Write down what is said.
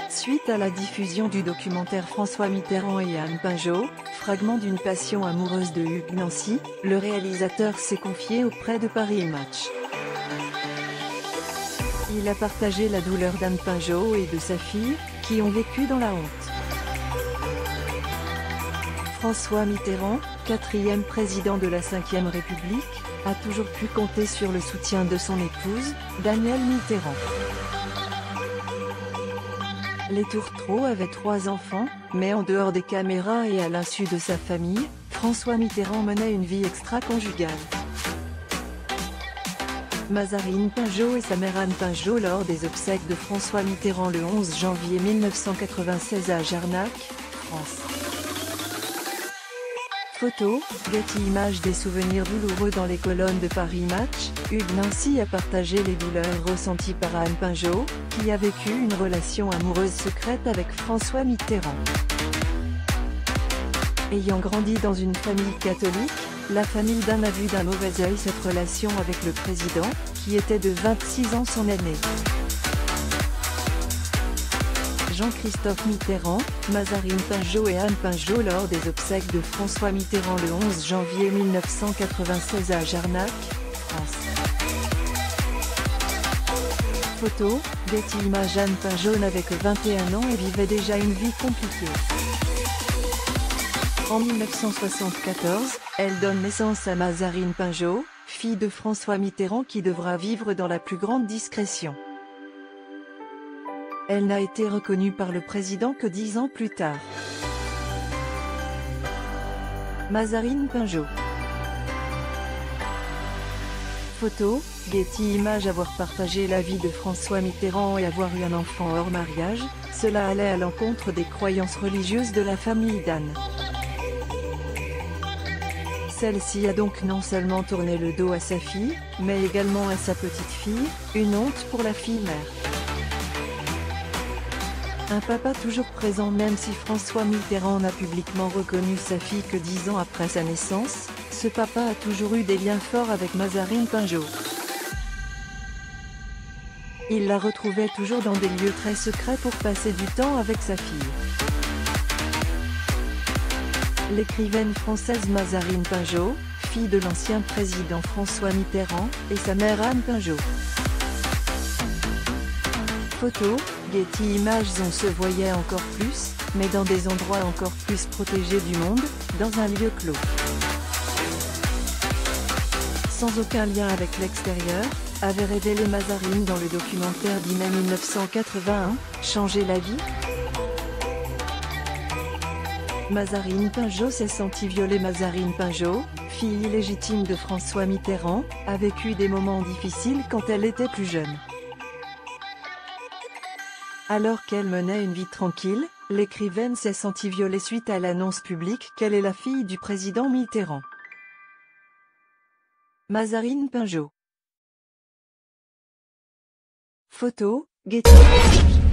Suite à la diffusion du documentaire François Mitterrand et Anne Pinjot, fragment d'une passion amoureuse de Hugues Nancy, le réalisateur s'est confié auprès de Paris Match. Il a partagé la douleur d'Anne Pinjot et de sa fille, qui ont vécu dans la honte. François Mitterrand, 4e président de la Ve République, a toujours pu compter sur le soutien de son épouse, Danielle Mitterrand. Les Tourtereaux avaient 3 enfants, mais en dehors des caméras et à l'insu de sa famille, François Mitterrand menait une vie extra-conjugale. Mazarine Pinjot et sa mère Anne Pinjot lors des obsèques de François Mitterrand le 11 janvier 1996 à Jarnac, France. Photo, Getty Images. Des souvenirs douloureux dans les colonnes de Paris Match. Hugues Nancy a partagé les douleurs ressenties par Anne Pinjot, qui a vécu une relation amoureuse secrète avec François Mitterrand. Ayant grandi dans une famille catholique, la famille d'Anne a vu d'un mauvais œil cette relation avec le président, qui était de 26 ans son aîné. Jean-Christophe Mitterrand, Mazarine Pinjot et Anne Pinjot lors des obsèques de François Mitterrand le 11 janvier 1996 à Jarnac, France. Photo, Getty Images. Anne Pinjot n'avait que 21 ans et vivait déjà une vie compliquée. En 1974, elle donne naissance à Mazarine Pinjot, fille de François Mitterrand qui devra vivre dans la plus grande discrétion. Elle n'a été reconnue par le président que 10 ans plus tard. Mazarine Pinjot. Photo, Getty Images. Avoir partagé la vie de François Mitterrand et avoir eu un enfant hors mariage, cela allait à l'encontre des croyances religieuses de la famille d'Anne. Celle-ci a donc non seulement tourné le dos à sa fille, mais également à sa petite-fille, une honte pour la fille-mère. Un papa toujours présent. Même si François Mitterrand n'a publiquement reconnu sa fille que 10 ans après sa naissance, ce papa a toujours eu des liens forts avec Mazarine Pinjot. Il la retrouvait toujours dans des lieux très secrets pour passer du temps avec sa fille. L'écrivaine française Mazarine Pinjot, fille de l'ancien président François Mitterrand, et sa mère Anne Pinjot. Photo, Getty Images. On se voyait encore plus, mais dans des endroits encore plus protégés du monde, dans un lieu clos. Sans aucun lien avec l'extérieur, avait révélé Mazarine dans le documentaire d'I-Mai 1981, Changer la vie. Mazarine Pinjot s'est sentie violée. Mazarine Pinjot, fille illégitime de François Mitterrand, a vécu des moments difficiles quand elle était plus jeune. Alors qu'elle menait une vie tranquille, l'écrivaine s'est sentie violée suite à l'annonce publique qu'elle est la fille du président Mitterrand. Mazarine Pinjot. Photo, Getty Images.